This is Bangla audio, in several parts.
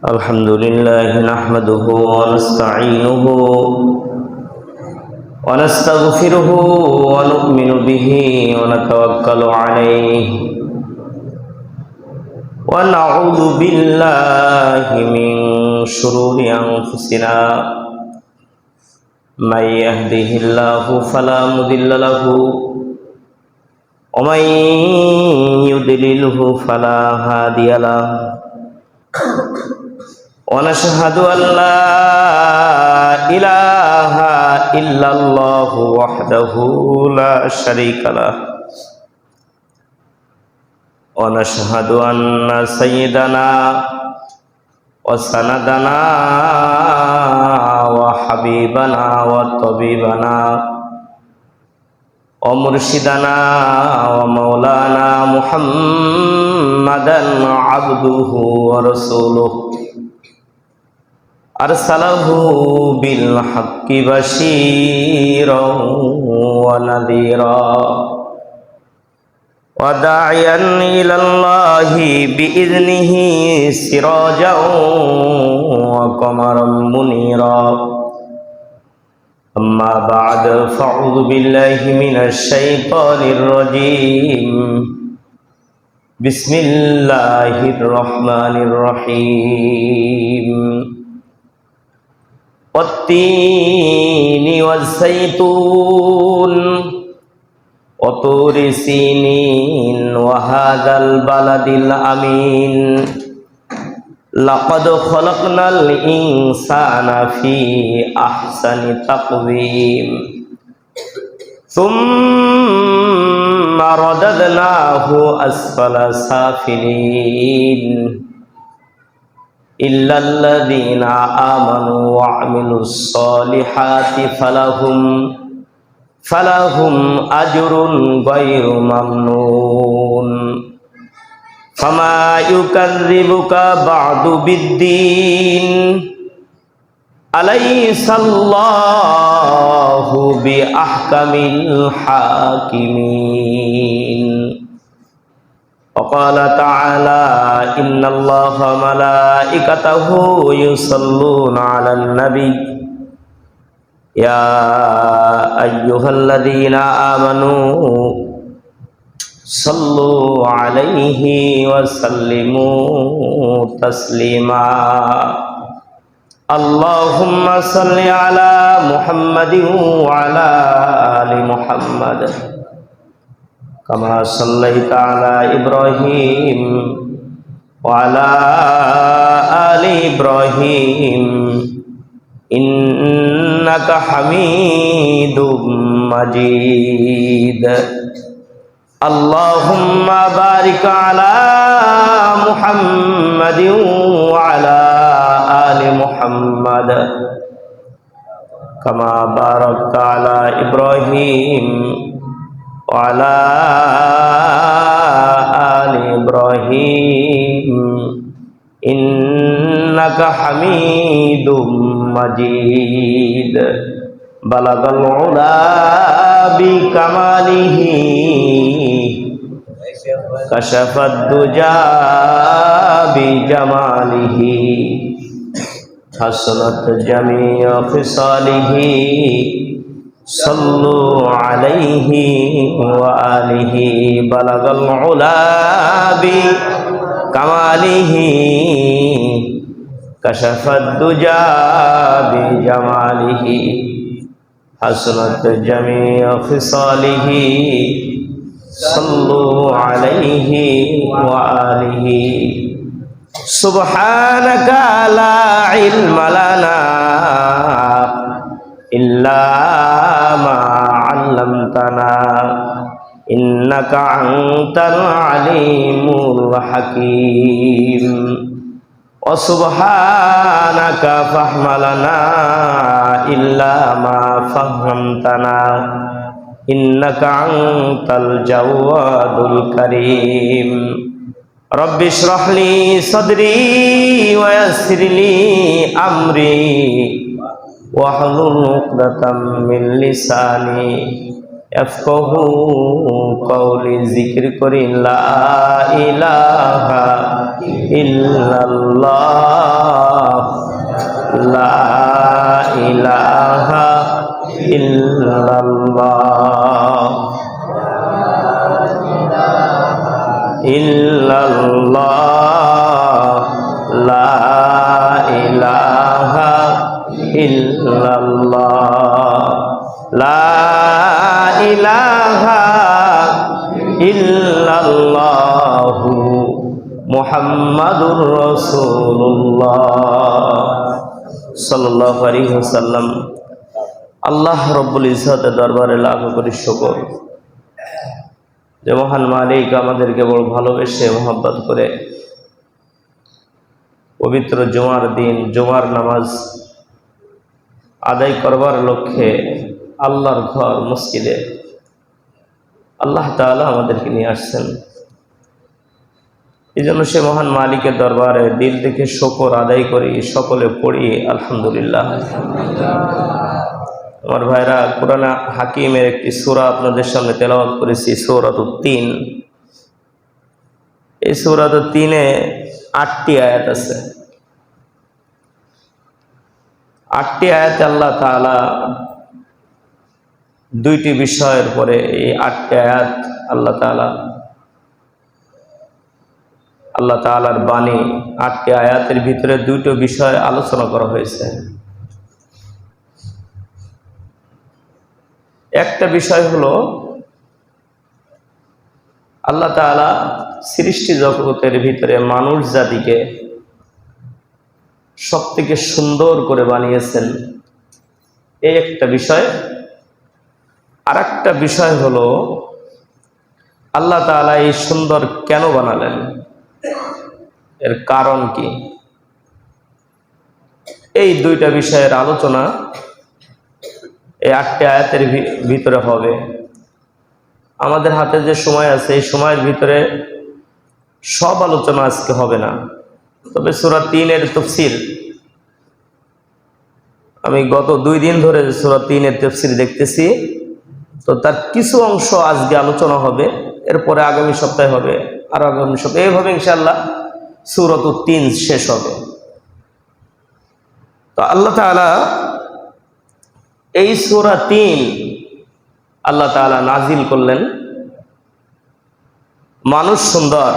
الحمد لله نحمده ونستعينه ونستغفره ونؤمن به ونتوكل عليه ونعوذ بالله من شرور أنفسنا من يهده الله فلا مضل له ومن يضلله فلا هادي له ونشهد أن لا إله إلا الله وحده لا شريك له ونشهد أن سيدنا وسندنا وحبيبنا وطبيبنا ومرشدنا ومولانا محمدا عبده ورسوله أرسله بالحق بشيرا ونذيرا وداعيا إلى الله بإذنه سراجا وقمرا منيرا أما بعد فأعوذ بالله من الشيطان الرجيم بسم الله الرحمن الرحيم والتين والزيتون وطور سينين وهذا البلد الأمين لقد خلقنا الإنسان في أحسن تقويم ثم رددناه أسفل سافلين إلا الذين آمنوا وعملوا الصالحات فلهم أجر غير ممنون فما يكذبك بعد بالدين أليس الله بأحكم الحاكمين وقال تعالى إن الله ملائكته يصلون على النبي يا أيها الذين آمنوا صلوا عليه وسلموا تسليما اللهم صل على محمد وعلى آل محمد كما صليت على إبراهيم وعلى آل إبراهيم إنك حميد مجيد اللهم بارك على محمد وعلى آل محمد كما باركت على إبراهيم وعلى آل إبراهيم إنك حميد مجيد بلغ العلا بكماله كشف الدجى بجماله حسنت جميع خصاله صلوا عليه وآله بلغ العلا بكماله كشف الدجى بجماله حسنت جميع خصاله صلوا عليه وآله سبحانك لا علم لنا إلا ما علمتنا إنك أنت العليم الحكيم وسبحانك فاحملنا إلا ما فهمتنا إنك أنت الجواد الكريم رب اشرح لي صدري ويسر لي أمري واحلل عقدة من لساني ইয়াফকাহু কওলি, জিকির করি লা ইলাহা ইল্লাল্লাহ, লা ইলাহা ইল্লাল্লাহ, ইল্লাল্লাহ, লা ইলাহা ইল্লাল্লাহ, লা ইলাহা ইল্লাল্লাহু মুহাম্মাদুর রাসূলুল্লাহ সাল্লাল্লাহু আলাইহি ওয়াসাল্লাম। আল্লাহ রব্বুল ইজ্জতের দরবারে লাখ কোটি শুকর যে মহান মালিক আমাদেরকে বড় ভালোবেসে মোহাব্বত করে পবিত্র জুমার দিন জুমার নামাজ আদায় করবার লক্ষ্যে আল্লাহর ঘর মসজিদে আল্লাহ তাআলা আমাদেরকে নিয়ে আসছেন। এই জন্য সে মহান মালিকের দরবারে দিল থেকে শুকর আদায় করি, সকলে পড়ি আলহামদুলিল্লাহ। আমার ভাইরা, কুরআন হাকিমের একটি সূরা আপনাদের সামনে তেলাওয়াত করেছি, সূরাতুত তিন। এই সূরাতুত তিনে ৮টি আয়াত আছে। ৮টি আয়াতে আল্লাহ তাআলা দুইটি বিষয়ের পরে এই ৮টি আয়াত আল্লাহ তাআলার বাণী। ৮টি আয়াতের ভিতরে দুটো বিষয় আলোচনা করা হয়েছে। একটা বিষয় হলো আল্লাহ তাআলা সৃষ্টি জগতের ভিতরে মানুষ জাতিকে সবথেকে সুন্দর করে বানিয়েছেন, এই একটা বিষয়। আর একটা বিষয় হলো আল্লাহ তাআলা এই সুন্দর কেন বানালেন, এর কারণ কি। এই দুইটা বিষয়ের আলোচনা এই ৮টি আয়াতের ভিতরে হবে। আমাদের হাতে যে সময় আছে এই সময়ের ভিতরে সব আলোচনা আজকে হবে না, তবে সূরা ৩-এর তাফসীর আমি গত ২ দিন ধরে সূরা ৩-এর তাফসীর দেখতেছি, তো তার কিছু অংশ আজকে আলোচনা হবে, এরপরে আগামী সপ্তাহে হবে, আর আগামী সপ্তাহে, এইভাবে ইনশাআল্লাহ সূরাতুত ৩ শেষ হবে। তো আল্লাহ তাআলা এই সূরা ৩ আল্লাহ তাআলা নাজিল করলেন। মানুষ সুন্দর,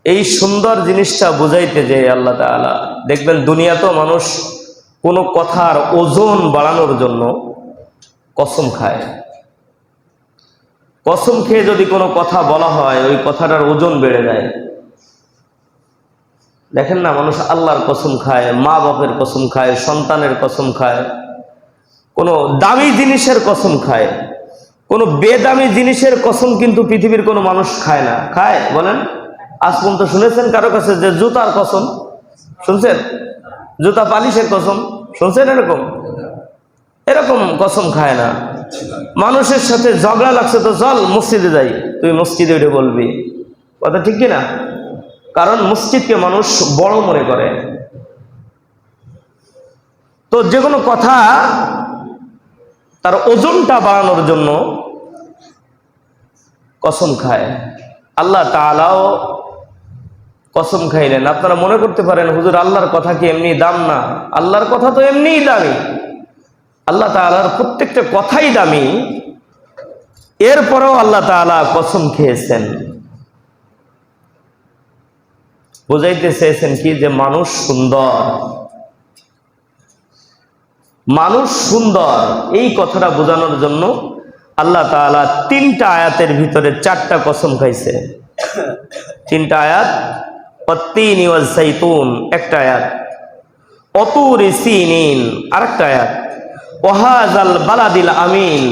এই সুন্দর জিনিসটা বুঝাইতে যে আল্লাহ তাআলা দেখবেন দুনিয়াতেও মানুষ কোনো কথার ওজন বাড়ানোর জন্য কসম খায়। কসম খেয়ে যদি কোনো কথা বলা হয় ওই কথাটার ওজন বেড়ে যায়। দেখেন না, মানুষ আল্লাহর কসম খায়, মা বাপের কসম খায়, সন্তানের কসম খায়, কোনো দামি জিনিসের কসম খায়, কোনো বেদামি জিনিসের কসম কিন্তু পৃথিবীর কোনো মানুষ খায় না। খায় বলেন? আজ পর্যন্ত শুনেছেন কারো কাছে যে জুতার কসম? শুনছেন? জুতা পালিশের কসম শুনছেন? এরকম কসম খায় না। মানুষের সাথে ঝগড়া লাগছে তো চল মসজিদে যাই, তুই মসজিদে উঠে বলবি, কথা ঠিক কিনা? কারণ মসজিদকে মানুষ বড় মনে করে। তো যে কোনো কথা তার ওজনটা বাড়ানোর জন্য কসম খায়। আল্লাহ তাআলাও কসম খাইলেন। আপনারা মনে করতে পারেন হুজুর আল্লাহর কথা কি এমনি দাম না? আল্লাহর কথা তো এমনিই দামি। আল্লাহ তাআলার প্রত্যেকটা কথাই দামি, এরপরেও আল্লাহ তাআলা কসম খেয়েছেন। বুঝাইতে চেয়েছেন কি যে মানুষ সুন্দর, মানুষ সুন্দর, এই কথাটা বোঝানোর জন্য আল্লাহ তাআলা 3টা আয়াতের ভিতরে 4টা কসম খাইছে। 3টা আয়াত, ওয়াত-তিনি ওয়াজ-যাইতুন একটা আয়াত, ওয়াতুরি সিনিন আরেকটা আয়াত, ওয়াহাযাল বালাদিল আমিন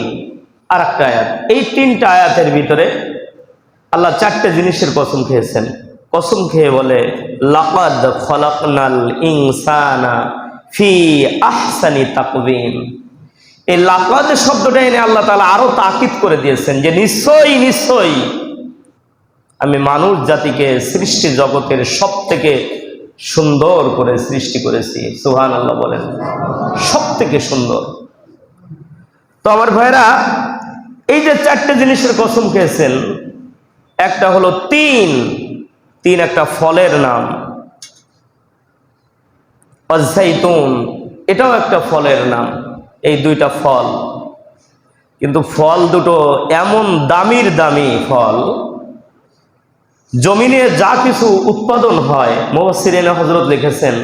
আরেকটা আয়াত। এই 3টা আয়াতের ভিতরে আল্লাহ 4টে জিনিসের কসম খেয়েছেন। কসম খেয়ে বলে লাকাদ খলাকনাল ইনসানা ফি আহসানি তাকওয়িম। এই লাকাদ শব্দটা এনে আল্লাহ তাআলা আরো তাকিদ করে দিয়েছেন যে নিশ্চয়ই আমি মানুষ জাতিকে সৃষ্টি জগতের সবথেকে সুন্দর করে সৃষ্টি করেছি। সুবহানাল্লাহ বলেন, সবথেকে সুন্দর। তো আমার ভাইরা, এই যে চারটে জিনিসের কসম খেয়েছেন, একটা হলো তিন একটা ফলের নাম, আয-যাইতুন এটাও একটা ফলের নাম। এই দুইটা ফল, কিন্তু ফল দুটো এমন দামির দামি ফল, জমিনে যা কিছু উৎপাদন হয়, মুফাসসিরিনে হযরত লিখেছেন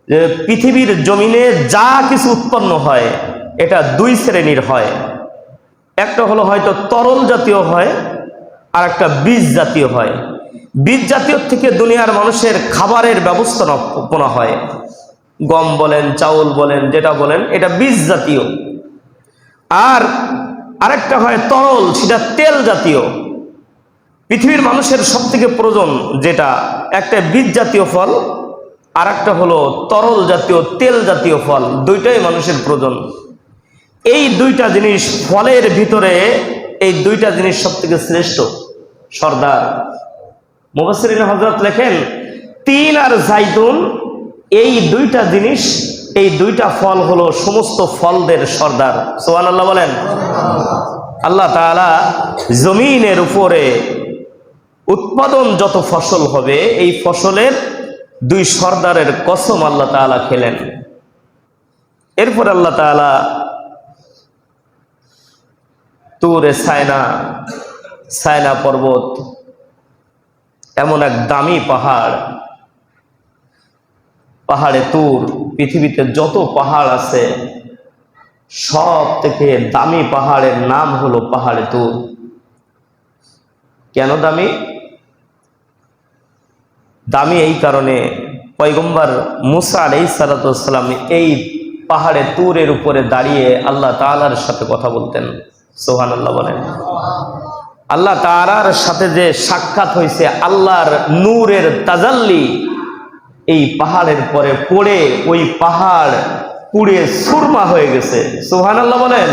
যে পৃথিবীর জমিনে যা কিছু উৎপন্ন হয় এটা দুই শ্রেণীর হয়। একটা হলো হয়তো তরল জাতীয় হয়, আর একটা বীজ জাতীয় হয়। বীজ জাতীয় থেকে দুনিয়ার মানুষের খাবারের ব্যবস্থাপনা হয়, গম বলেন, চাউল বলেন, যেটা বলেন, এটা বীজ জাতীয়। আর আরেকটা হয় তরল, সেটা তেল জাতীয়। পৃথিবীর মানুষের সব থেকে প্রয়োজন যেটা, একটা বীজ জাতীয় ফল, আর একটা হলো তরল জাতীয় তেল জাতীয় ফল। দুইটাই মানুষের প্রয়োজন। এই দুইটা জিনিস ফলের ভিতরে, এই দুইটা জিনিস সব থেকে শ্রেষ্ঠ, সর্দার। মুফাসসিরিনে হযরত লেখেন তিন আর যাইতুন, এই দুইটা জিনিস, এই দুইটা ফল হলো সমস্ত ফলদের সর্দার। সুবহানাল্লাহ বলেন। আল্লাহ তাআলা জমিনের উপরে উৎপাদন যত ফসল হবে, এই ফসলের দুই সর্দারের কসম আল্লাহ তাআলা খেলেন। এরপর আল্লাহ তাআলা তুরে সায়না পর্বত, এমন এক দামি পাহাড়, পাহাড়ে তুর, পৃথিবীতে যত পাহাড় আছে সব থেকে দামি পাহাড়ের নাম হলো পাহাড়ে তুর। কেন দামি? দামি এই কারণে, পয়গম্বর মুসা আলাইহিস সালাতু ওয়াস সালাম এই পাহাড়ে তুরের উপরে দাঁড়িয়ে আল্লাহ তাআলার সাথে কথা বলতেন। সুবহানাল্লাহ বলেন। আল্লাহ তাআলার সাথে যে সাক্ষাৎ হয়েছে, আল্লাহর নূরের তাজাল্লি এই পাহাড়ের পরে পড়ে ওই পাহাড় পুড়ে সুরমা হয়ে গেছে। সুবহানাল্লাহ বলেন।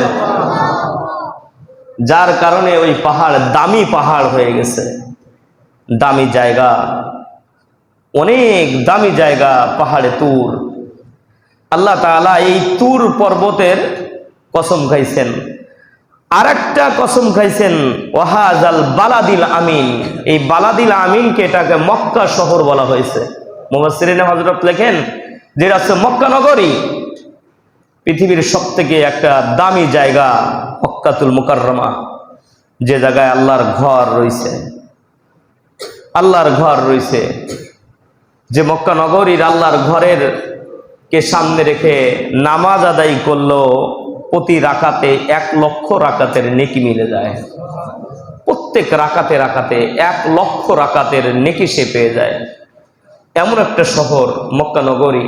যার কারণে ওই পাহাড় দামি পাহাড় হয়ে গেছে। দামি জায়গা, অনেক দামি জায়গা পাহাড়ে তুর। আল্লাহ তাআলা এই তুর পর্বতের কসম খাইছেন। আর একটা কসম খাইছেন, ওয়াহাজাল বালাদিল আমিন। এই বালাদিল আমিনকে, এটাকে মক্কা শহর বলা হয়েছে। মুফাসসিরিনে হযরত লেখেন যেটা হচ্ছে মক্কা নগরী, পৃথিবীর সব থেকে একটা দামি জায়গা মক্কাতুল মুকাররমা, যে জায়গায় আল্লাহর ঘর রয়েছে। আল্লাহর ঘর রয়েছে, যে মক্কা নগরীর আল্লাহর ঘরের কে সামনে রেখে নামাজ আদায় করলো, প্রতি রাকাতে 1,00,000 রাকাতের নেকি মিলে যায়। প্রত্যেক রাকাতে রাকাতে 1,00,000 রাকাতের নেকি সে পেয়ে যায়। এমন একটা শহর মক্কা নগরী।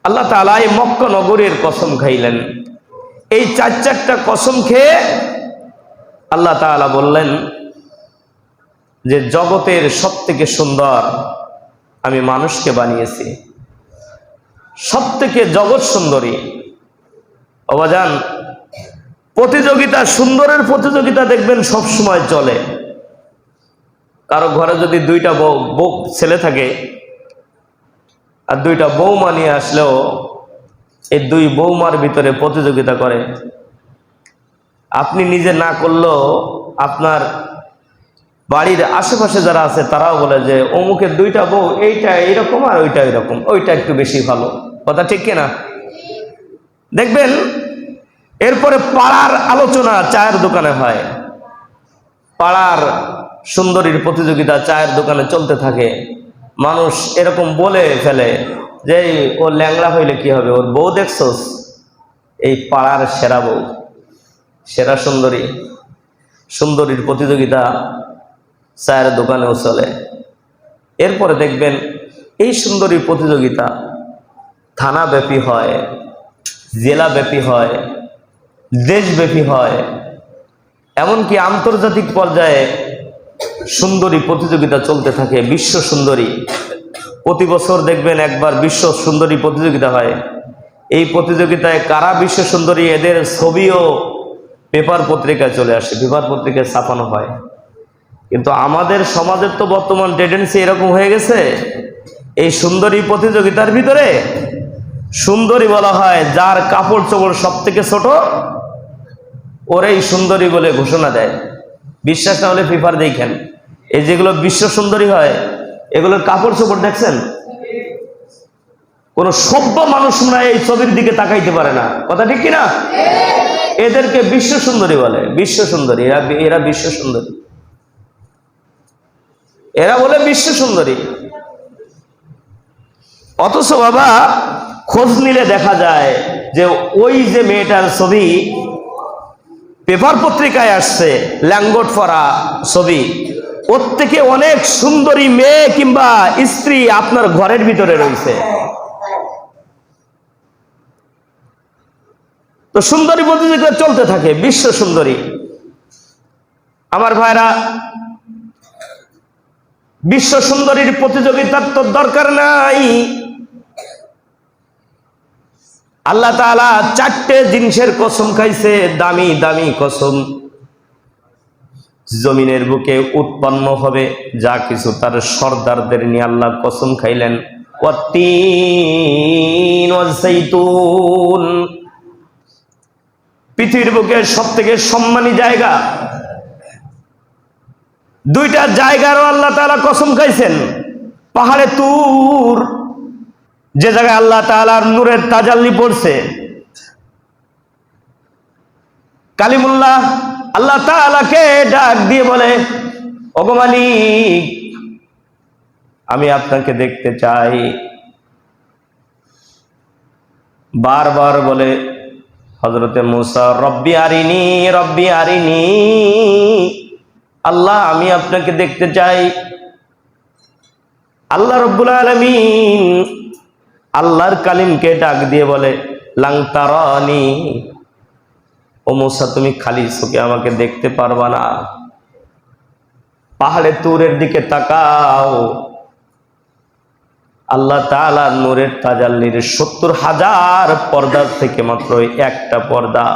আল্লাহ তাআলা এই মক্কা নগরীর কসম খাইলেন। এই চারটা কসম খেয়ে আল্লাহ তাআলা বললেন যে জগতের সব থেকে সুন্দর আমি মানুষকে বানিয়েছি, সব থেকে জগৎ সুন্দরী। অবাজান, প্রতিযোগিতা, সুন্দরের প্রতিযোগিতা দেখবেন সব সময় চলে। কারো ঘরে যদি দুইটা বউ ছেলে থাকে আর দুইটা বৌমা নিয়ে আসলেও এই দুই বৌমার ভিতরে প্রতিযোগিতা করে। আপনি নিজে না করলেও আপনার বাড়ির আশেপাশে যারা আছে তারাও বলে যে অমুকের দুইটা বউ, এইটা এইরকম আর ওইটা এরকম, ওইটা একটু বেশি ভালো। কথা ঠিক কিনা? দেখবেন এরপরে পাড়ার আলোচনা চায়ের দোকানে হয়। পাড়ার সুন্দরীর প্রতিযোগিতা চায়ের দোকানে চলতে থাকে। মানুষ এরকম বলে ফেলে যে ও ল্যাংড়া হইলে কি হবে, ওর বউ দেখছোস, এই পাড়ার সেরা বউ, সেরা সুন্দরী। সুন্দরীর প্রতিযোগিতা চায়ের দোকানেও চলে। এরপরে দেখবেন এই সুন্দরীর প্রতিযোগিতা থানাব্যাপী হয়, জেলাব্যাপী হয়, দেশব্যাপী হয়, এমনকি আন্তর্জাতিক পর্যায়ে সুন্দরী প্রতিযোগিতা চলতে থাকে। বিশ্ব সুন্দরী, প্রতি বছর দেখবেন একবার বিশ্ব সুন্দরী প্রতিযোগিতা হয়। এই প্রতিযোগিতায় কারা বিশ্ব সুন্দরী, এদের ছবিও পেপার পত্রিকায় চলে আসে, পেপার পত্রিকায় ছাপানো হয়। কিন্তু আমাদের সমাজের তো বর্তমান টেন্ডেন্সি এরকম হয়ে গেছে, এই সুন্দরী প্রতিযোগিতার ভিতরে সুন্দরী বলা হয় যার কাপড় চোপড় সব থেকে ছোট ওরাই সুন্দরী বলে ঘোষণা দেয়। বিশ্বাস না হলে পেপার দেখেন, এই যেগুলো বিশ্ব সুন্দরী হয় এগুলোর কাপড় চোপড় দেখছেন? কোন সভ্য মানুষ না এই ছবির দিকে তাকাইতে পারে না, কথা ঠিক কিনা? এদেরকে বিশ্ব সুন্দরী বলে, বিশ্ব সুন্দরী। এরা বিশ্ব সুন্দরী, এরা বলে বিশ্ব সুন্দরী। অথচ বাবা খোঁজ নিলে দেখা যায় যে ওই যে মেয়েটার ছবি পেপার পত্রিকায় আসছে, ল্যাঙ্গট পরা ছবি, ওর থেকে অনেক সুন্দরী মেয়ে কিংবা স্ত্রী আপনার ঘরের ভিতরে রয়েছে। তো সুন্দরী প্রতিযোগিতা চলতে থাকে, বিশ্ব সুন্দরী। আমার ভাইরা, বিশ্ব সুন্দরীর প্রতিযোগিতার তো দরকার নাই। আল্লাহ তাআলা 4টে জিনিসের কসম খাইছে, দামি দামি কসম। জমিনের বুকে উৎপন্ন হবে যা কিছু, তার সর্দারদের নিয়ে আল্লাহ কসম খাইলেন। ওয়াত্তিন ওয়াজ-যাইতুন, পৃথিবীর বুকে সবথেকে সম্মানী জায়গা, 2টা জায়গারও আল্লাহ তাআলা কসম খাইছেন। পাহাড়ে তুর, যে জায়গায় আল্লাহ তাআলার নূরের তাজাল্লি পড়ছে। কালিমুল্লাহ আল্লাহ তাআলাকে ডাক দিয়ে বলে, ওগো মালিক, আমি আপনাকে দেখতে চাই। বারবার বলে হযরতে মূসা, রব্বি আরিনি, রব্বি আরিনি, আল্লাহ আমি আপনাকে দেখতে চাই। আল্লাহ রব্বুল আলামিন আল্লাহর কালিমকে ডাক দিয়ে বলে, লাং তারানি, ও মূসা তুমি খালি চোখে আমাকে দেখতে পারবা না। পাহাড়ে তুরের দিকে তাকাও, আল্লাহ তাআলা নূরের তাজাল্লির 70,000 পর্দার থেকে মাত্র একটা পর্দা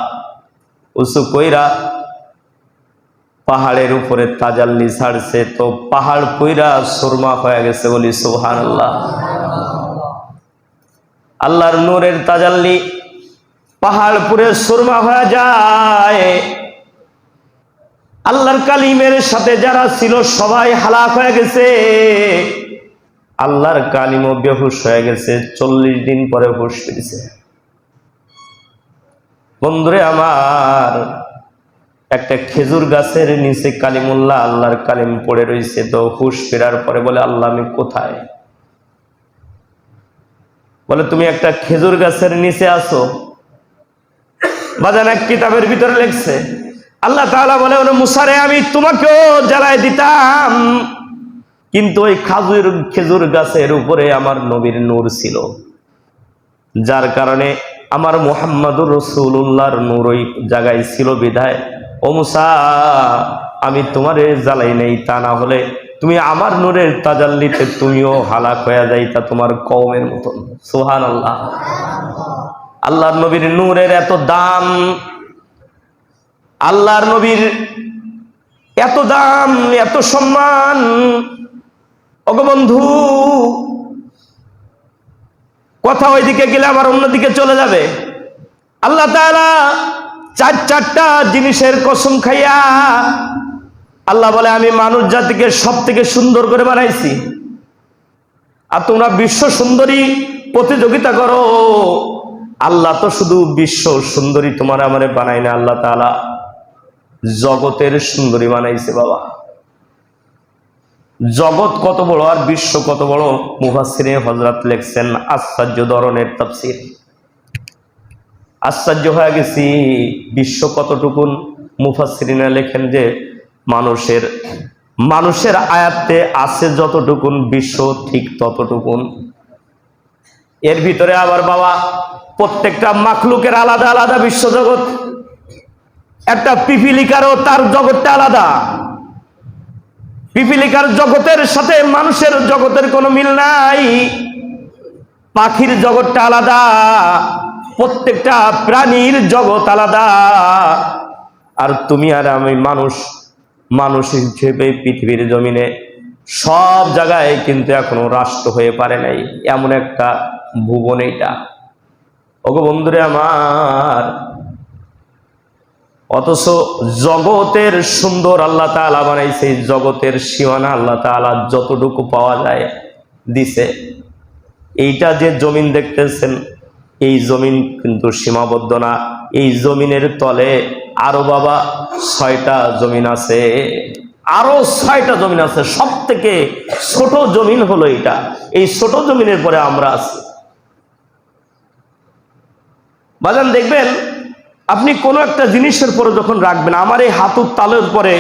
উঁচু কইরা পাহাড়ের উপরে তাজাল্লি ছাড়ছে। তো পাহাড় কইরা সুরমা হয়ে গেছে, বলি সুবহানাল্লাহ। আল্লাহর নূরের তাজাল্লি পাহাড় পুরে সুরমা হয়ে যায়। আল্লাহর কালিমের সাথে যারা ছিল সবাই হালাক হয়ে গেছে। আল্লাহর কালিমও বেহুশ হয়ে গেছে, 40 দিন পরে হুশ ফিরেছে। বন্ধুরে আমার, একটা খেজুর গাছের নিচে কালিমুল্লাহ আল্লাহর কালিম পড়ে রয়েছে। তো হুশ ফেরার পরে বলে, আল্লাহ আমি কোথায়? বলে, তুমি একটা খেজুর গাছের নিচে আছো। বাজান এক কিতাবের ভিতরে লেখছে, আল্লাহ তাআলা বলে, ওরে মূসা রে, আমি তোমাকেও জ্বালায় দিতাম, কিন্তু ওই খেজুর গাছের উপরে আমার নবীর নূর ছিল, যার কারণে আমার মুহাম্মাদুর রাসূলুল্লাহর নূর ওই জায়গায় ছিল বিধায় ও মূসা আমি তোমারে জ্বালাই নাই, তা না হলে তুমি আমার নূরের তাজাল্লিতে তুমিও হালাক হয়ে যাইতা তোমার কওমের মতন। সুবহানাল্লাহ। আল্লাহর নবীর নূরের এত দাম, আল্লাহর নবীর এত দাম, এত সম্মান। ওগো বন্ধু, কথা ওইদিকে গেলে আবার অন্যদিকে চলে যাবে। আল্লাহ তাআলা 4টা জিনিসের কসম খাইয়া আল্লাহ বলে, আমি মানুষ জাতিকে সব থেকে সুন্দর করে বানাইছি, আর তোমরা বিশ্ব সুন্দরী প্রতিযোগিতা করো। আল্লাহ তো শুধু বিশ্ব সুন্দরী তোমার আমারে বানাই না, আল্লাহ তাআলা জগতের সুন্দরী বানাইছে। বাবা, জগৎ কত বড় আর বিশ্ব কত বড়, মুফাসসিরে হযরত লেখছেন আশ্চর্য ধরনের তাফসীর। আশ্চর্য হয়ে গেছি, বিশ্ব কতটুকুন। মুফাসসিরিনা লেখেন যে মানুষের আয়াতে আছে যতটুকুন, বিশ্ব ঠিক ততটুকুন। এর ভিতরে আবার বাবা প্রত্যেকটা মাখলুকের আলাদা আলাদা বিশ্ব জগৎ। একটা পিপিলিকারও তার জগৎটা আলাদা। পিপিলিকার জগতের সাথে মানুষের জগতের কোনো মিল নাই। পাখির জগৎটা আলাদা, প্রত্যেকটা প্রাণীর জগৎ আলাদা। আর তুমি আর আমি মানুষ হিসেবে পৃথিবীর জমিনে সব জায়গায় কিন্তু এখনো রাষ্ট্র হয়ে পারে নাই, এমন একটা ভুবন এইটা। ওগো বন্ধুরে আমার, অথচ জগতের সুন্দর আল্লাহ তাআলা বানাইছে, জগতের সীমানা আল্লাহ তাআলা যতটুকু পাওয়া যায় দিছে। এইটা যে জমিন দেখতেছেন, এই জমিন কিন্তু সীমাবদ্ধ না। এই জমিনের তলে আরো বাবা 6টা জমিন আছে, আরো 6টা জমিন আছে। সব থেকে ছোট জমিন হলো এটা। এই ছোট জমিনের পরে আমরা আছি। বাজান দেখবেন, আপনি কোনো একটা জিনিসের পরে যখন রাখবেন, আমার এই হাতুর তালুর পরে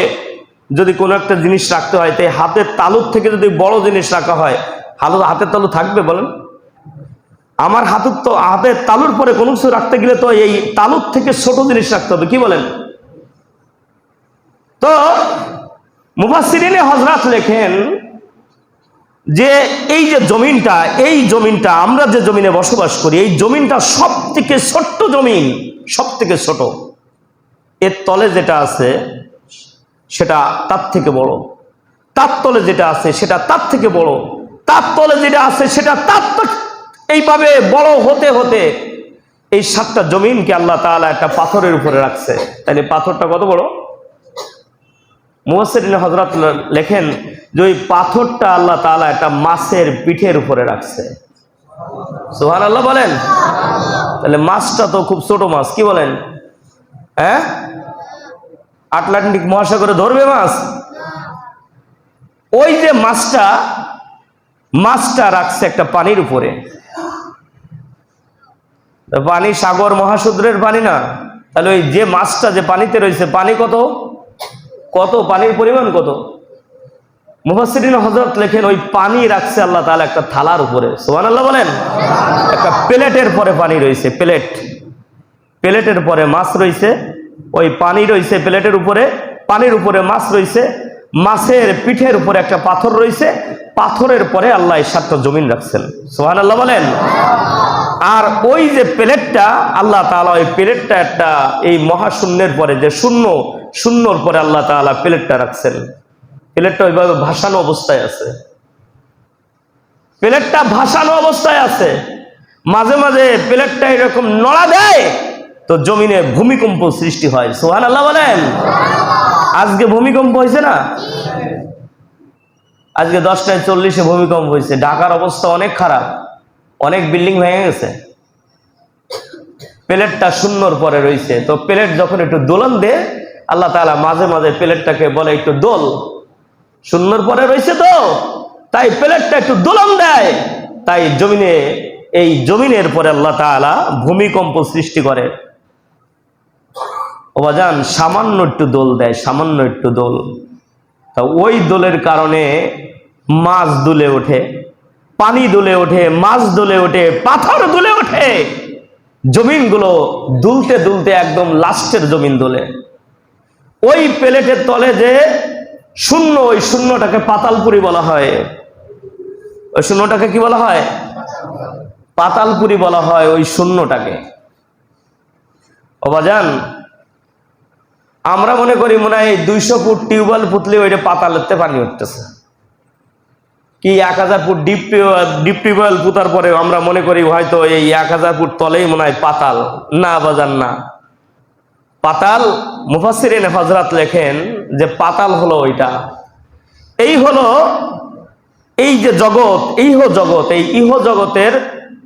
যদি কোনো একটা জিনিস রাখতে হয়, তাই হাতের তালুর থেকে যদি বড় জিনিস রাখা হয়, হাতের তালু থাকবে বলেন? আমার হাতের তালুর পরে কোনো কিছু রাখতে গেলে তো এই তালুর থেকে ছোট জিনিস রাখতে হবে, কি বলেন? তো মুফাসসিরিনে হযরত লেখেন যে এই যে জমিনটা, এই জমিনটা আমরা যে জমিনে বসবাস করি, এই জমিনটা সব থেকে ছোট্ট জমিন, সব থেকে ছোট। এর তলে যেটা আছে সেটা তার থেকে বড়, তার তলে যেটা আছে সেটা তার থেকে বড়, তার তলে যেটা আছে সেটা তার, এইভাবে বড় হতে হতে এই 7টা জমিনকে আল্লাহ তাআলা একটা পাথরের উপরে রাখছে। তাহলে পাথরটা কত বড়? মুফাসসিরিনে হযরত লেখেন যে ওই পাথরটা আল্লাহ তাআলা একটা মাছের পিঠের উপরে রাখছে। সুবহানাল্লাহ বলেন। তাহলে মাছটা তো খুব ছোট মাছ, কি বলেন? হ্যাঁ, আটলান্টিক মহাসাগরে ধরবে মাছ? ওই যে মাছটা রাখছে একটা পানির উপরে। পানি সাগর মহাসমুদ্রের পানি না, তাহলে ওই যে মাছটা যে পানিতে রয়েছে, পানি কত পানির পরিমাণ কত? মুফাসসিরিনে হযরত লেখেন ওই পানি রাখছে আল্লাহ তাআলা একটা থালার উপরে। সুবহানাল্লাহ বলেন। একটা প্লেটের পরে পানি রয়েছে, প্লেটের পরে মাছ রয়েছে, ওই পানি রয়েছে প্লেটের উপরে, পানির উপরে মাছ রয়েছে, মাছের পিঠের উপরে একটা পাথর রয়েছে, পাথরের পরে আল্লাহ 7টা জমিন রাখছেন। সুবহানাল্লাহ বলেন। আর ওই যে প্লেটটা আল্লাহ তাআলা, ওই প্লেটটা একটা এই মহাশূন্যের পরে যে শূন্যর পরে আল্লাহ তাআলা প্লেটটা রাখছেন। প্লেটটা ওইভাবে ভাসানো অবস্থায় আছে, প্লেটটা ভাসানো অবস্থায় আছে। মাঝে মাঝে প্লেটটা এরকম নড়া দেয় তো জমিনে ভূমিকম্প সৃষ্টি হয়। সুবহানাল্লাহ বলেন। আজকে ভূমিকম্প হয়েছে না? আজকে 10:40 ভূমিকম্প হয়েছে। ঢাকার অবস্থা অনেক খারাপ, অনেক বিল্ডিং ভেঙে গেছে। প্লেটটা শূন্যর পরে রয়েছে, তো প্লেট যখন একটু দোলন দেয় আল্লাহ তাআলা মাঝে মাঝে প্লেটটাকে বলে একটু দোল, শূন্যর পরে রয়েছে তো তাই প্লেটটা একটু দোলন দেয়, তাই এই জমিনের পরে আল্লাহ তাআলা ভূমিকম্প সৃষ্টি করে। ও বাজান, সামান্য একটু দোল দেয়, সামান্য একটু দোল, তা ওই দোলের কারণে মাছ দুলে ওঠে, পানি দুলে ওঠে, মাছ দুলে ওঠে, পাথর দুলে ওঠে। জমিনগুলো দুলতে দুলতে একদম লাস্টের জমিন দোলে। ওই প্লেটের তলে যে শূন্য, ওই শূন্যটাকে পাতালপুরি বলা হয়। ওই শূন্যটাকে কি বলা হয়? পাতালপুরি বলা হয় ওই শূন্যটাকে। ও বাজান, আমরা মনে করি মনে হয় 200 ফুট টিউবওয়েল পুতলে ওইটা পাতালেতে পানি উঠতেছে, কি 1000 ফুট ডিপ টিউবওয়েল পুতার পরে আমরা মনে করি হয়তো এই 1000 ফুট তলেই মনে হয় পাতাল। না বাজান, না। পাতাল, মুফাসসিরিনে হযরত লেখেন যে পাতাল হলো ওইটা, এই হলো এই যে জগৎ, এই ইহ জগতের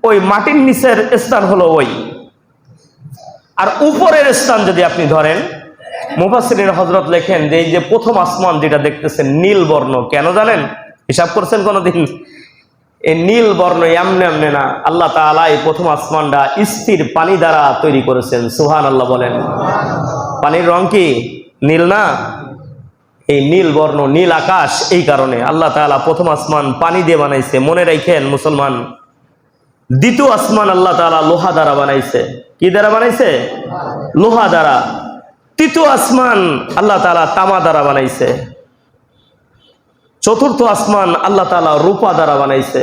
ওই মাটির নিচের স্থান হলো ওই। আর উপরের স্থান যদি আপনি ধরেন, মুফাসসিরিনে হযরত লেখেন যে এই যে প্রথম আসমান যেটা দেখতেছেন নীল বর্ণ, কেন জানেন? হিসাব করছেন কোনদিন? এই নীল বর্ণ এমনি না, আল্লাহ তাআলা এই প্রথম আসমানটা স্থির পানি দ্বারা তৈরি করেছেন। সুবহানাল্লাহ বলেন। পানির রং কি নীল না? এই নীল বর্ণ, নীল আকাশ, এই কারণে আল্লাহ তাআলা প্রথম আসমান পানি দিয়ে বানাইছে। মনে রাখেন মুসলমান, দ্বিতীয় আসমান আল্লাহ তাআলা লোহা দ্বারা বানাইছে। কি দ্বারা বানাইছে? লোহা দ্বারা। তৃতীয় আসমান আল্লাহ তাআলা তামা দ্বারা বানাইছে। চতুর্থ আসমান আল্লাহ তাআলা রূপা দ্বারা বানাইছে।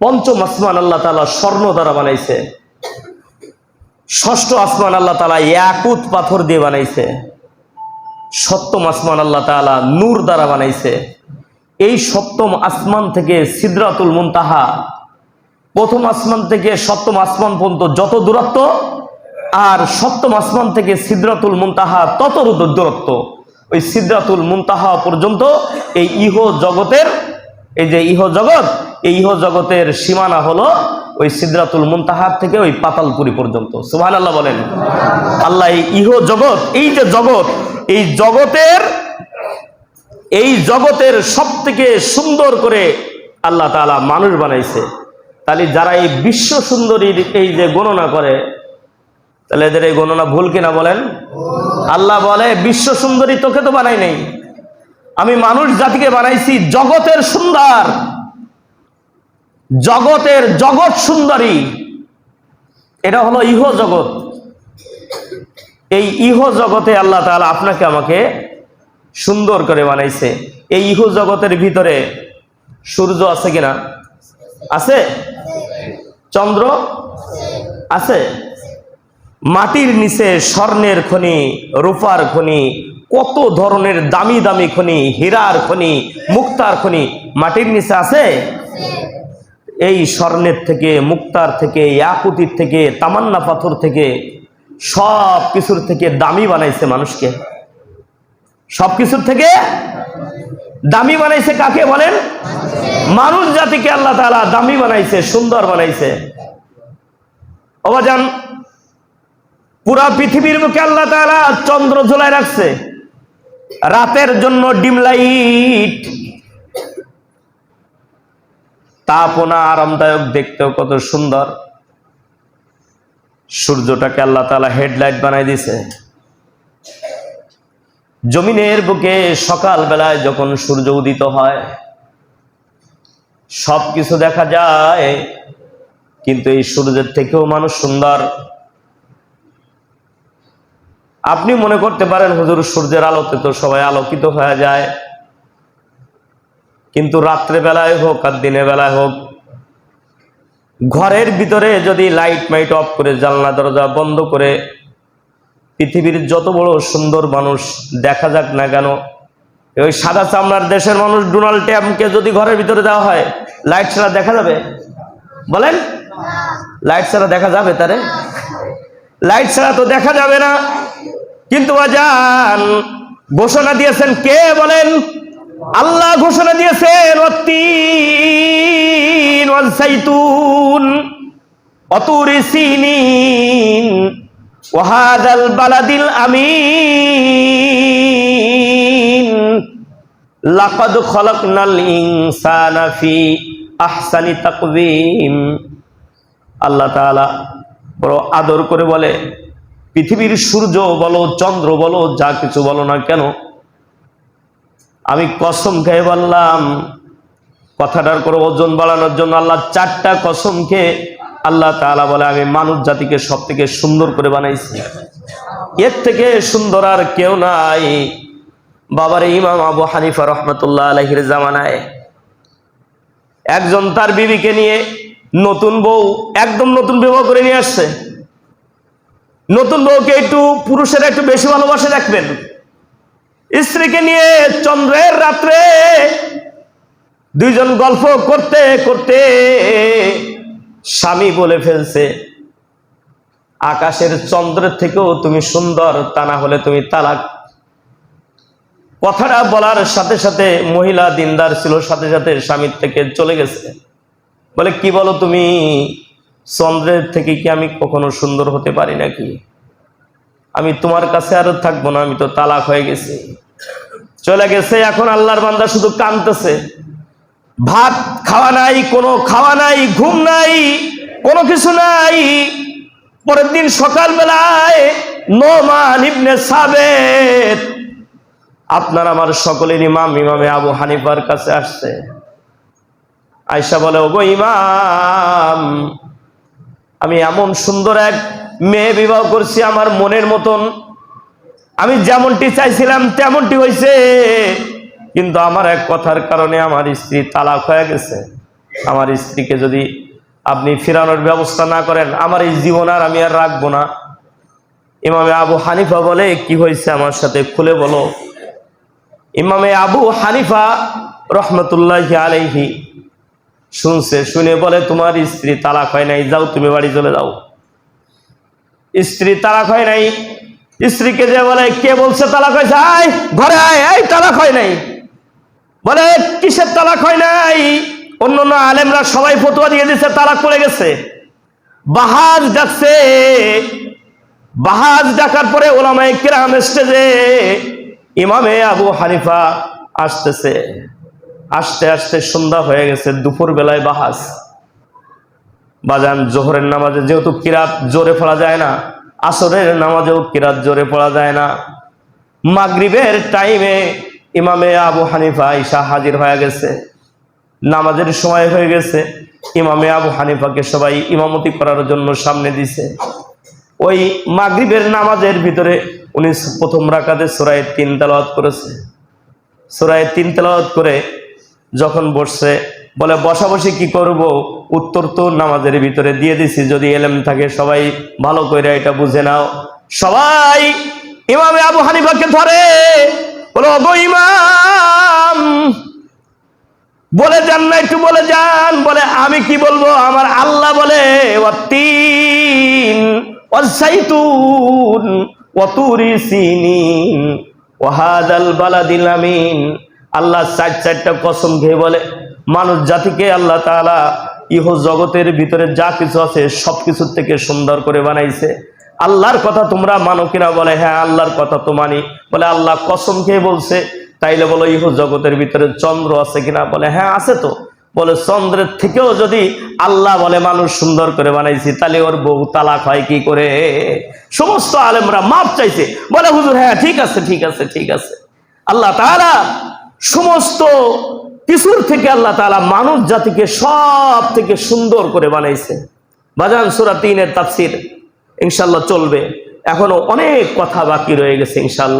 পঞ্চম আসমান আল্লাহ তাআলা স্বর্ণ দ্বারা বানাইছে। ষষ্ঠ আসমান আল্লাহ তাআলা ইয়াকুত পাথর দিয়ে বানাইছে। সপ্তম আসমান আল্লাহ তাআলা নূর দ্বারা বানাইছে। এই সপ্তম আসমান থেকে সিদরাতুল মুনতাহা, প্রথম আসমান থেকে সপ্তম আসমান পর্যন্ত যত দূরত্ব, আর সপ্তম আসমান থেকে সিদরাতুল মুনতাহা তত দূরত্ব, ওই সিদরাতুল মুনতাহা পর্যন্ত এই ইহ জগতের, এই যে ইহ জগৎ, এই ইহ জগতের সীমানা হলো ওই সিদরাতুল মুনতাহার থেকে ওই পাতালপুরি পর্যন্ত। সুবহানাল্লাহ বলেন। আল্লাহ এই ইহ জগৎ, এই যে জগৎ, এই জগতের সব থেকে সুন্দর করে আল্লাহ তাআলা মানুষ বানাইছে। তাহলে যারা এই বিশ্ব সুন্দরীর এই যে গণনা করে, তাহলে এদের এই গণনা ভুল কিনা বলেন? আল্লাহ বলে বিশ্ব সুন্দরী তোকে তো বানাই নাই, আমি মানুষ জাতিকে বানাইছি জগতের সুন্দর, জগৎ সুন্দরী। এটা হলো ইহ জগৎ। এই ইহ জগতে আল্লাহ তাআলা আপনাকে আমাকে সুন্দর করে বানাইছে। এই ইহ জগতের ভিতরে সূর্য আছে কিনা? আছে। চন্দ্র আছে। মাটির নিচে স্বর্ণের খনি, রূপার খনি, কত ধরনের দামি দামি খনি, হীরার খনি, মুক্তার খনি মাটির নিচে আছে। এই স্বর্ণের থেকে, মুক্তার থেকে, ইয়াকুতির থেকে, তামান্না পাথর থেকে, সব কিছুর থেকে দামি বানাইছে মানুষকে। সব কিছুর থেকে দামি বানাইছে কাকে বলেন? মানুষ জাতিকে আল্লাহ তাআলা দামি বানাইছে, সুন্দর বানাইছে। অবাজান, পুরা পৃথিবীর মুখে আল্লাহ তাআলা চন্দ্র ঝুলায় রাখছে রাতের জন্য, ডিম লাইট, তাপনা আরামদায়ক, দেখতেও কত সুন্দর। সূর্যটাকে আল্লাহ তাআলা হেডলাইট বানাই দিয়েছে। জমিনের বুকে সকাল বেলায় যখন সূর্য উদিত হয় সবকিছু দেখা যায়, কিন্তু এই সূর্যের থেকেও মানুষ সুন্দর। আপনি মনে করতে পারেন হুজুর সূর্যের আলোতে তো সবাই আলোকিত হয়ে যায়, কিন্তু রাত্রে বেলায় হোক আর দিনের বেলায় হোক, ঘরের ভিতরে যদি লাইট মাইট অফ করে, জানলা দরজা বন্ধ করে পৃথিবীর যত বড় সুন্দর মানুষ দেখা যাক না কেন, ওই সাদা চামড়ার দেশের মানুষ ডোনাল্ড ট্রাম্পকে যদি ঘরের ভিতরে দেওয়া হয়, লাইট ছাড়া দেখা যাবে? বলেন, লাইট ছাড়া দেখা যাবে? তারে লাইট ছাড়া তো দেখা যাবে না। কিন্তু আজান ঘোষণা দিয়েছেন কে বলেন? আল্লাহ ঘোষণা দিয়েছেন, ওয়াত্তিন ওয়াজ-যাইতুন ওয়াতুরি সিনিন ওয়া হাযাল বালাদিল আমিন লাকাদ খালাকনাল ইনসানা ফি আহসানি তাকওয়িম। আল্লাহ তাআলা বড় আদর করে বলে, পৃথিবীর সূর্য বলো, চন্দ্র বলো, যা কিছু বলো না কেন, আমি কসম খেয়ে বললাম, কথাটার করে ওজন বাড়ানোর জন্য আল্লাহ চারটা কসম খেয়ে আল্লাহ তাআলা বলে, আমি মানব জাতিকে সব থেকে সুন্দর করে বানাইছি। এর থেকে সুন্দর আর কেউ নাই। বাবার ইমাম আবু হানিফা রহমতুল্লাহ আলাইহির জামানায় একজন তার বিবিকে নিয়ে, নতুন বউ, একদম নতুন বিবাহ করে নিয়ে আসছে। নতুন বউকে একটু পুরুষেরা একটু বেশি ভালোবাসে দেখবেন। স্ত্রীকে নিয়ে চন্দ্রের রাত্রে দুইজন গল্প করতে করতে স্বামী বলে ফেলছে, আকাশের চন্দ্রের থেকেও তুমি সুন্দর, তা না হলে তুমি তালাক। কথাটা বলার সাথে সাথে মহিলা দিনদার ছিল, সাথে সাথে স্বামীর থেকে চলে গেছে। বলে, কি বলো তুমি, চন্দ্রের থেকে কি আমি কখনো সুন্দর হতে পারি নাকি? আমি তোমার কাছে আর থাকবো না, আমি তো তালাক হয়ে গেছি। চলে গেছে। এখন আল্লাহর বান্দা শুধু কাঁদতেছে। ভাত খাওয়া নাই, কোনো খাওয়া নাই, ঘুম নাই, কোনো কিছু নাই। পরের দিন সকালবেলায় নোমান ইবনে সাবিত, আপনার আমার সকলের ইমাম, ইমামে আবু হানিফার কাছে আসছে। আয়েশা বলে, ওগো ইমাম, আমি এমন সুন্দর এক মেয়ে বিবাহ করছি, আমার মনের মতন, আমি যেমনটি চাইছিলাম তেমনটি হয়েছে, কিন্তু আমার এক কথার কারণে আমার স্ত্রী তালাক হয়ে গেছে। আমার স্ত্রীকে যদি আপনি ফেরানোর ব্যবস্থা না করেন, আমার এই জীবন আর আমি আর রাখবো না। ইমামে আবু হানিফা বলে, কি হয়েছে আমার সাথে খুলে বলো। ইমামে আবু হানিফা রহমতুল্লাহি আলাইহি শুনছে, শুনে বলে, তোমার স্ত্রী তালাক হয় নাই, যাও তুমি বাড়ি চলে যাও। স্ত্রী তালাক হয় নাই, স্ত্রীকে যে বলে কে বলছে তালাক হয়েছে, আয় ঘরে আয়, এই তালাক হয় নাই। বলে কিসের তালাক হয় নাই? অন্যান্য আলেমরা সবাই ফতোয়া দিয়ে দিচ্ছে তালাক পড়ে গেছে। বাহাজ ডাকছে, বাহাজ ডাকার পরে ওলামায়ে কিরাম স্টেজে, ইমামে আবু হানিফা আসতেছে। আসতে আসতে সন্ধ্যা হয়ে গেছে, দুপুর বেলায় বাহাজ। বাজান জোহরের নামাজে যেহেতু কিরাত জোরে পড়া যায় না, আসরের নামাজেও কিরাত জোরে পড়া যায় না, মাগরিবের টাইমে ইমামে আবু হানিফা ঈশা হাজির হয়ে গেছে, নামাজের সময় হয়ে গেছে। ইমামে আবু হানিফাকে সবাই ইমামতি করার জন্য সামনে দিছে। ওই মাগরিবের নামাজের ভিতরে উনি প্রথম রাকাতে সূরা ৩ তেলাওয়াত করেছে। সূরা ৩ তেলাওয়াত করে যখন বসছে, বলে বসাবসি কি করব, উত্তর তো নামাজের ভিতরে দিয়ে দিছি, যদি এলেম থাকে সবাই ভালো করে এটা বুঝে নাও। সবাই ইমামে আবু হানিফাকে ধরে, বলো গো ইমাম, বলে যান না, একটু বলে যান। বলে আমি কি বলবো, আমার আল্লাহ বলে ওয়াত্তিন ওয়াসাইতুন ওয়াতুরি সিনিন ওয়াহাদাল বালাদিল আমিন। আল্লাহ চারটা কসম খেয়ে বলে মানুষ জাতিকে আল্লাহ তাআলা ইহ জগতের ভিতরে যা কিছু আছে সবকিছুর থেকে সুন্দর করে বানাইছে। আল্লাহর কথা তোমরা মানো কিনা? বলে হ্যাঁ আল্লাহর কথা তো মানি। বলে আল্লাহ কসম খেয়ে বলছে, তাইলে বলো ইহ জগতের ভিতরে চন্দ্র আছে কিনা? বলে হ্যাঁ আছে তো। বলে চন্দ্রের থেকেও যদি আল্লাহ বলে মানুষ সুন্দর করে বানাইছি, তাহলে ওর বউ তালাক হয় কি করে? সমস্ত আলেমরা মাপ চাইছে, বলে হুজুর হ্যাঁ ঠিক আছে ঠিক আছে ঠিক আছে। আল্লাহ তাআলা সমস্ত কিছুর থেকে আল্লাহ তাআলা মানুষ জাতিকে সব থেকে সুন্দর করে বানাইছে। বাজান সূরা ৩ এর তাফসীর ইনশাআল্লাহ চলবে, এখনো অনেক কথা বাকি রয়ে গেছে ইনশাআল্লাহ।